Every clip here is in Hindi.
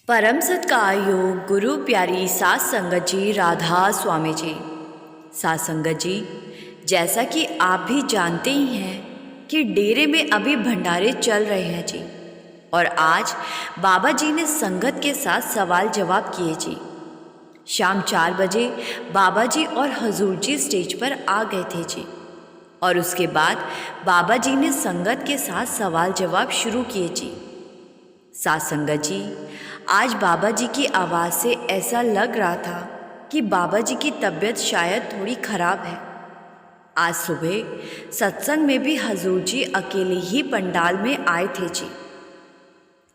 परम सत्कार गुरु प्यारी सात संगत जी, राधा स्वामी जी। सात संगत जी, जैसा कि आप भी जानते ही हैं कि डेरे में अभी भंडारे चल रहे हैं जी। और आज बाबा जी ने संगत के साथ सवाल जवाब किए जी। शाम 4 बजे बाबा जी और हजूर जी स्टेज पर आ गए थे जी। और उसके बाद बाबा जी ने संगत के साथ सवाल जवाब शुरू किए जी। सात संगत जी, आज बाबा जी की आवाज़ से ऐसा लग रहा था कि बाबा जी की तबीयत शायद थोड़ी ख़राब है। आज सुबह सत्संग में भी हजूर जी अकेले ही पंडाल में आए थे जी।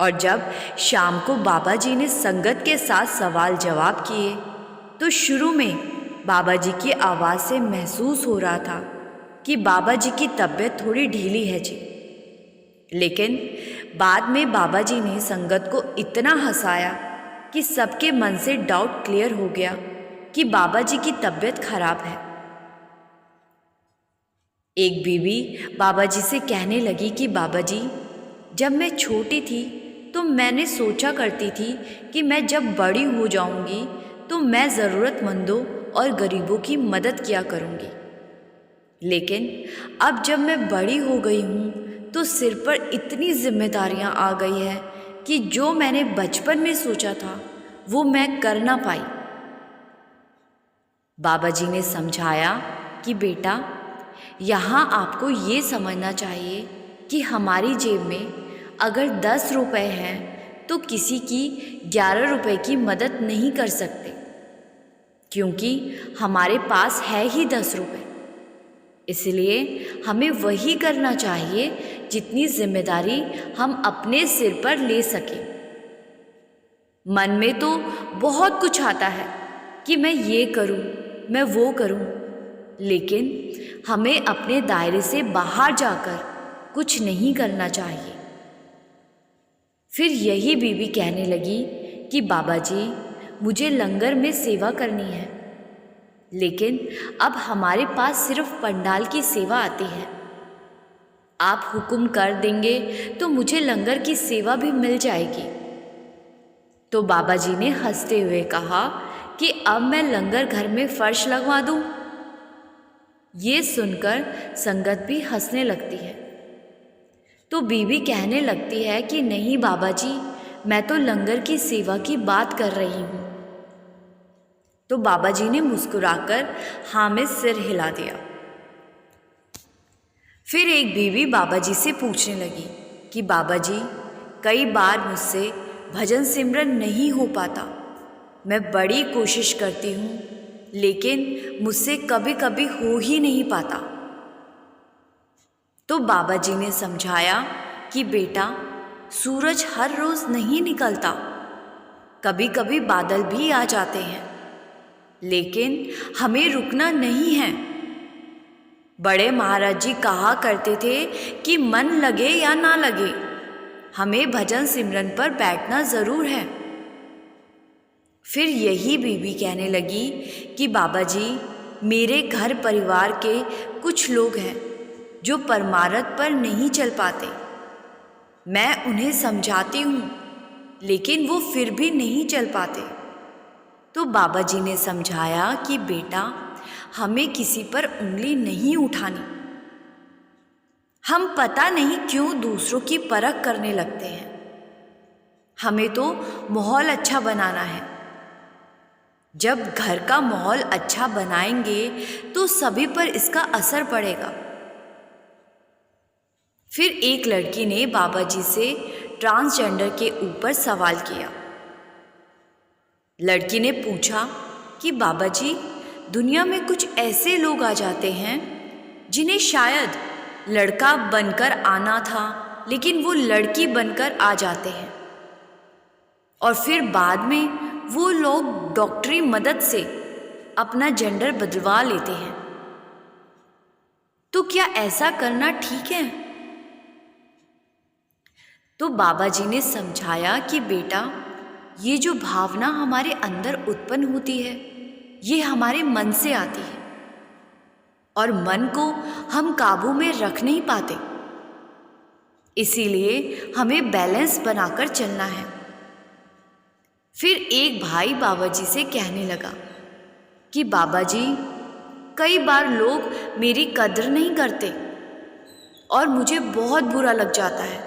और जब शाम को बाबा जी ने संगत के साथ सवाल जवाब किए तो शुरू में बाबा जी की आवाज़ से महसूस हो रहा था कि बाबा जी की तबीयत थोड़ी ढीली है जी। लेकिन बाद में बाबा जी ने संगत को इतना हंसाया कि सबके मन से डाउट क्लियर हो गया कि बाबा जी की तबीयत खराब है। एक बीवी बाबा जी से कहने लगी कि बाबा जी, जब मैं छोटी थी तो मैंने सोचा करती थी कि मैं जब बड़ी हो जाऊंगी तो मैं ज़रूरतमंदों और गरीबों की मदद किया करूंगी। लेकिन अब जब मैं बड़ी हो गई हूँ तो सिर पर इतनी जिम्मेदारियां आ गई है कि जो मैंने बचपन में सोचा था वो मैं कर ना पाई। बाबा जी ने समझाया कि बेटा, यहाँ आपको ये समझना चाहिए कि हमारी जेब में अगर 10 रुपए हैं तो किसी की 11 रुपए की मदद नहीं कर सकते, क्योंकि हमारे पास है ही 10 रुपए। इसलिए हमें वही करना चाहिए जितनी जिम्मेदारी हम अपने सिर पर ले सकें। मन में तो बहुत कुछ आता है कि मैं ये करूं, मैं वो करूं, लेकिन हमें अपने दायरे से बाहर जाकर कुछ नहीं करना चाहिए। फिर यही बीवी कहने लगी कि बाबा जी, मुझे लंगर में सेवा करनी है, लेकिन अब हमारे पास सिर्फ पंडाल की सेवा आती है। आप हुक्म कर देंगे तो मुझे लंगर की सेवा भी मिल जाएगी। तो बाबा जी ने हंसते हुए कहा कि अब मैं लंगर घर में फर्श लगवा दूं। ये सुनकर संगत भी हंसने लगती है। तो बीवी कहने लगती है कि नहीं बाबा जी, मैं तो लंगर की सेवा की बात कर रही हूँ। तो बाबा जी ने मुस्कुराकर हाँ में सिर हिला दिया। फिर एक बीवी बाबा जी से पूछने लगी कि बाबा जी, कई बार मुझसे भजन सिमरन नहीं हो पाता। मैं बड़ी कोशिश करती हूँ, लेकिन मुझसे कभी कभी हो ही नहीं पाता। तो बाबा जी ने समझाया कि बेटा, सूरज हर रोज नहीं निकलता, कभी कभी बादल भी आ जाते हैं, लेकिन हमें रुकना नहीं है। बड़े महाराज जी कहा करते थे कि मन लगे या ना लगे, हमें भजन सिमरन पर बैठना जरूर है। फिर यही बीवी कहने लगी कि बाबा जी, मेरे घर परिवार के कुछ लोग हैं जो परमार्थ पर नहीं चल पाते। मैं उन्हें समझाती हूँ, लेकिन वो फिर भी नहीं चल पाते। तो बाबा जी ने समझाया कि बेटा, हमें किसी पर उंगली नहीं उठानी। हम पता नहीं क्यों दूसरों की परख करने लगते हैं। हमें तो माहौल अच्छा बनाना है। जब घर का माहौल अच्छा बनाएंगे तो सभी पर इसका असर पड़ेगा। फिर एक लड़की ने बाबा जी से ट्रांसजेंडर के ऊपर सवाल किया। लड़की ने पूछा कि बाबा जी, दुनिया में कुछ ऐसे लोग आ जाते हैं जिन्हें शायद लड़का बनकर आना था, लेकिन वो लड़की बनकर आ जाते हैं, और फिर बाद में वो लोग डॉक्टरी मदद से अपना जेंडर बदलवा लेते हैं। तो क्या ऐसा करना ठीक है? तो बाबा जी ने समझाया कि बेटा, ये जो भावना हमारे अंदर उत्पन्न होती है, ये हमारे मन से आती है, और मन को हम काबू में रख नहीं पाते। इसीलिए हमें बैलेंस बनाकर चलना है। फिर एक भाई बाबा जी से कहने लगा कि बाबा जी, कई बार लोग मेरी कद्र नहीं करते और मुझे बहुत बुरा लग जाता है।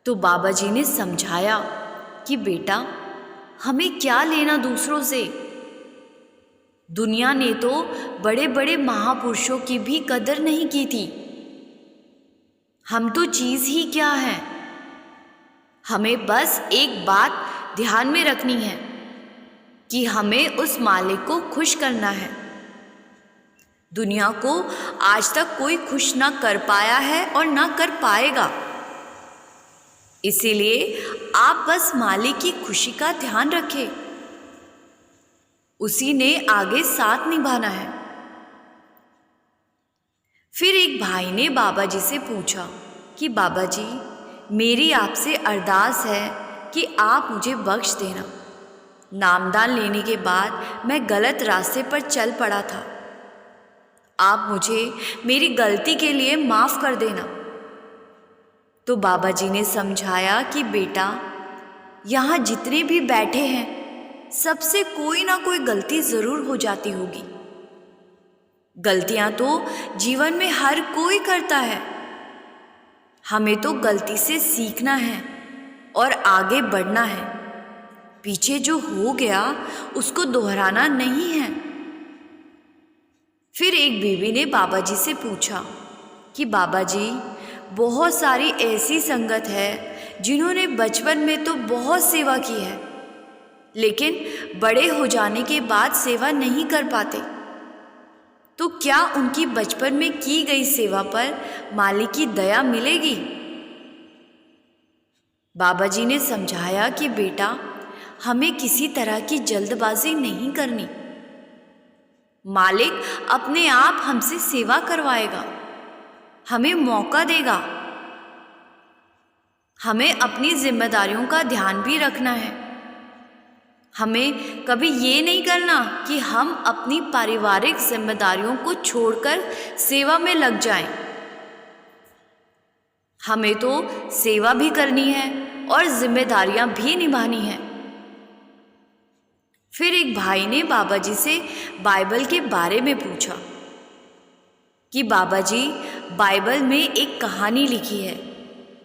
तो बाबा जी ने समझाया कि बेटा, हमें क्या लेना दूसरों से। दुनिया ने तो बड़े बड़े महापुरुषों की भी कदर नहीं की थी। हम तो चीज़ ही क्या हैं। हमें बस एक बात ध्यान में रखनी है कि हमें उस मालिक को खुश करना है। दुनिया को आज तक कोई खुश ना कर पाया है और ना कर पाएगा। इसीलिए आप बस मालिक की खुशी का ध्यान रखें। उसी ने आगे साथ निभाना है। फिर एक भाई ने बाबा जी से पूछा कि बाबा जी, मेरी आपसे अरदास है कि आप मुझे बख्श देना। नामदान लेने के बाद मैं गलत रास्ते पर चल पड़ा था। आप मुझे मेरी गलती के लिए माफ़ कर देना। तो बाबा जी ने समझाया कि बेटा, यहाँ जितने भी बैठे हैं सबसे कोई ना कोई गलती ज़रूर हो जाती होगी। गलतियाँ तो जीवन में हर कोई करता है। हमें तो गलती से सीखना है और आगे बढ़ना है। पीछे जो हो गया उसको दोहराना नहीं है। फिर एक बीवी ने बाबा जी से पूछा कि बाबा जी, बहुत सारी ऐसी संगत है जिन्होंने बचपन में तो बहुत सेवा की है, लेकिन बड़े हो जाने के बाद सेवा नहीं कर पाते। तो क्या उनकी बचपन में की गई सेवा पर मालिक की दया मिलेगी? बाबा जी ने समझाया कि बेटा, हमें किसी तरह की जल्दबाजी नहीं करनी। मालिक अपने आप हमसे सेवा करवाएगा, हमें मौका देगा। हमें अपनी जिम्मेदारियों का ध्यान भी रखना है। हमें कभी ये नहीं करना कि हम अपनी पारिवारिक जिम्मेदारियों को छोड़कर सेवा में लग जाएं। हमें तो सेवा भी करनी है और जिम्मेदारियां भी निभानी है। फिर एक भाई ने बाबा जी से बाइबल के बारे में पूछा कि बाबा जी, बाइबल में एक कहानी लिखी है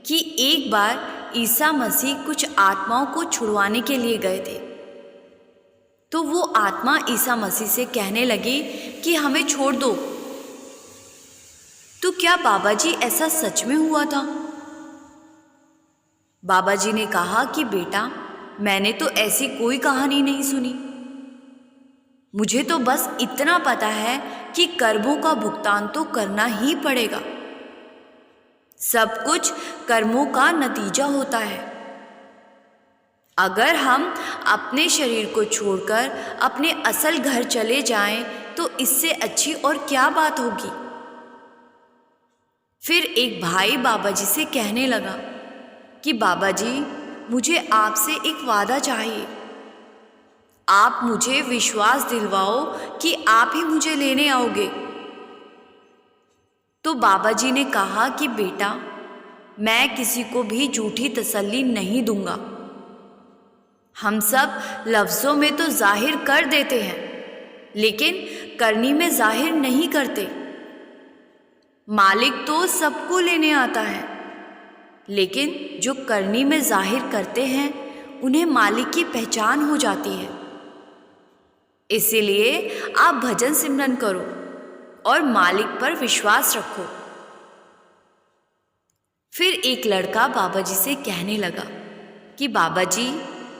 कि एक बार ईसा मसीह कुछ आत्माओं को छुड़वाने के लिए गए थे। तो वो आत्मा ईसा मसीह से कहने लगी कि हमें छोड़ दो। तो क्या बाबा जी ऐसा सच में हुआ था? बाबा जी ने कहा कि बेटा, मैंने तो ऐसी कोई कहानी नहीं सुनी। मुझे तो बस इतना पता है कि कर्मों का भुगतान तो करना ही पड़ेगा। सब कुछ कर्मों का नतीजा होता है। अगर हम अपने शरीर को छोड़कर अपने असल घर चले जाएं तो इससे अच्छी और क्या बात होगी। फिर एक भाई बाबा जी से कहने लगा कि बाबा जी, मुझे आपसे एक वादा चाहिए। आप मुझे विश्वास दिलवाओ कि आप ही मुझे लेने आओगे। तो बाबा जी ने कहा कि बेटा, मैं किसी को भी झूठी तसल्ली नहीं दूंगा। हम सब लफ्ज़ों में तो जाहिर कर देते हैं, लेकिन करनी में जाहिर नहीं करते। मालिक तो सबको लेने आता है, लेकिन जो करनी में जाहिर करते हैं उन्हें मालिक की पहचान हो जाती है। इसीलिए आप भजन सिमरन करो और मालिक पर विश्वास रखो। फिर एक लड़का बाबा जी से कहने लगा कि बाबा जी,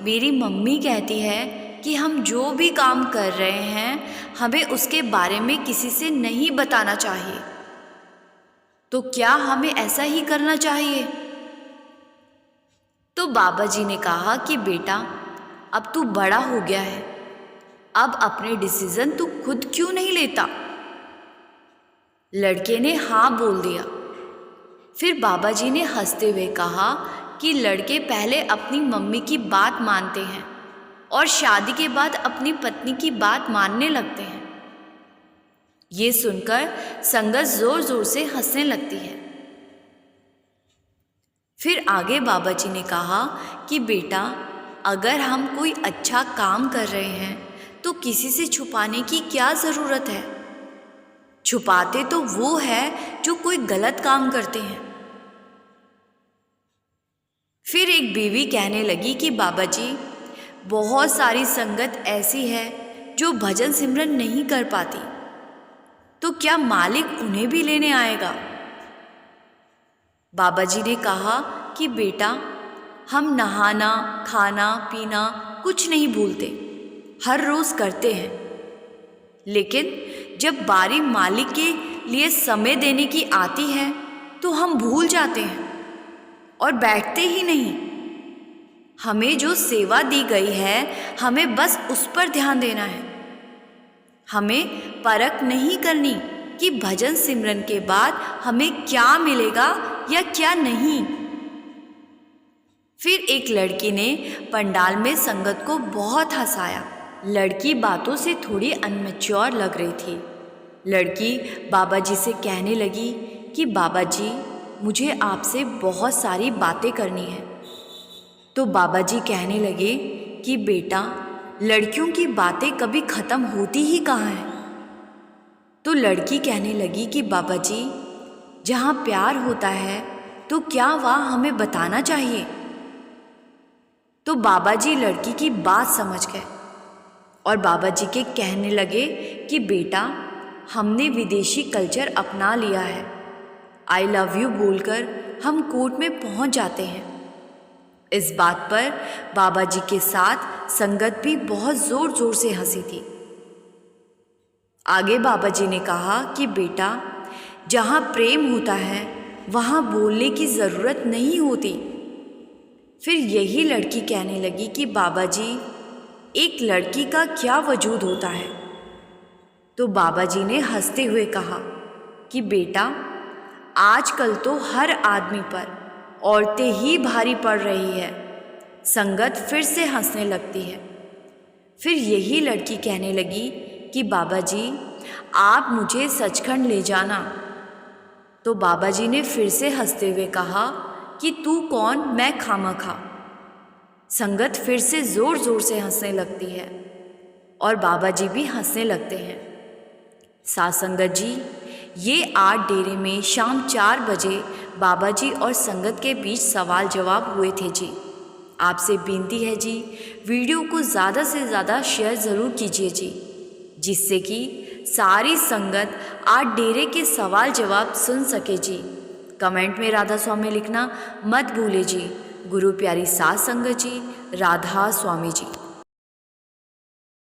मेरी मम्मी कहती है कि हम जो भी काम कर रहे हैं हमें उसके बारे में किसी से नहीं बताना चाहिए। तो क्या हमें ऐसा ही करना चाहिए? तो बाबा जी ने कहा कि बेटा, अब तू बड़ा हो गया है, अब अपने डिसीजन तू खुद क्यों नहीं लेता? लड़के ने हाँ बोल दिया। फिर बाबा जी ने हंसते हुए कहा कि लड़के पहले अपनी मम्मी की बात मानते हैं और शादी के बाद अपनी पत्नी की बात मानने लगते हैं। ये सुनकर संगत जोर जोर से हंसने लगती है। फिर आगे बाबा जी ने कहा कि बेटा, अगर हम कोई अच्छा काम कर रहे हैं तो किसी से छुपाने की क्या ज़रूरत है। छुपाते तो वो है जो कोई गलत काम करते हैं। फिर एक बीवी कहने लगी कि बाबा जी, बहुत सारी संगत ऐसी है जो भजन सिमरन नहीं कर पाती, तो क्या मालिक उन्हें भी लेने आएगा। बाबा जी ने कहा कि बेटा, हम नहाना खाना पीना कुछ नहीं भूलते, हर रोज़ करते हैं, लेकिन जब बारी मालिक के लिए समय देने की आती है तो हम भूल जाते हैं और बैठते ही नहीं। हमें जो सेवा दी गई है हमें बस उस पर ध्यान देना है। हमें परख नहीं करनी कि भजन सिमरन के बाद हमें क्या मिलेगा या क्या नहीं। फिर एक लड़की ने पंडाल में संगत को बहुत हंसाया। लड़की बातों से थोड़ी अनमैच्योर लग रही थी। लड़की बाबा जी से कहने लगी कि बाबा जी, मुझे आपसे बहुत सारी बातें करनी है। तो बाबा जी कहने लगे कि बेटा, लड़कियों की बातें कभी ख़त्म होती ही कहाँ हैं। तो लड़की कहने लगी कि बाबा जी, जहाँ प्यार होता है तो क्या वहाँ हमें बताना चाहिए। तो बाबा जी लड़की की बात समझ गए और बाबा जी के कहने लगे कि बेटा, हमने विदेशी कल्चर अपना लिया है। आई लव यू बोलकर हम कोर्ट में पहुंच जाते हैं। इस बात पर बाबा जी के साथ संगत भी बहुत ज़ोर ज़ोर से हंसी थी। आगे बाबा जी ने कहा कि बेटा, जहाँ प्रेम होता है वहाँ बोलने की ज़रूरत नहीं होती। फिर यही लड़की कहने लगी कि बाबा जी, एक लड़की का क्या वजूद होता है। तो बाबा जी ने हंसते हुए कहा कि बेटा, आजकल तो हर आदमी पर औरतें ही भारी पड़ रही है। संगत फिर से हंसने लगती है। फिर यही लड़की कहने लगी कि बाबा जी, आप मुझे सचखंड ले जाना। तो बाबा जी ने फिर से हंसते हुए कहा कि तू कौन, मैं खामखा। संगत फिर से ज़ोर ज़ोर से हंसने लगती है और बाबा जी भी हंसने लगते हैं। साथ संगत जी, ये 8 डेरे में शाम 4 बजे बाबा जी और संगत के बीच सवाल जवाब हुए थे जी। आपसे विनती है जी, वीडियो को ज़्यादा से ज़्यादा शेयर ज़रूर कीजिए जी, जिससे कि सारी संगत 8 डेरे के सवाल जवाब सुन सके जी। कमेंट में राधा स्वामी लिखना मत भूले जी। गुरु प्यारी साथ संगत जी, राधा स्वामी जी।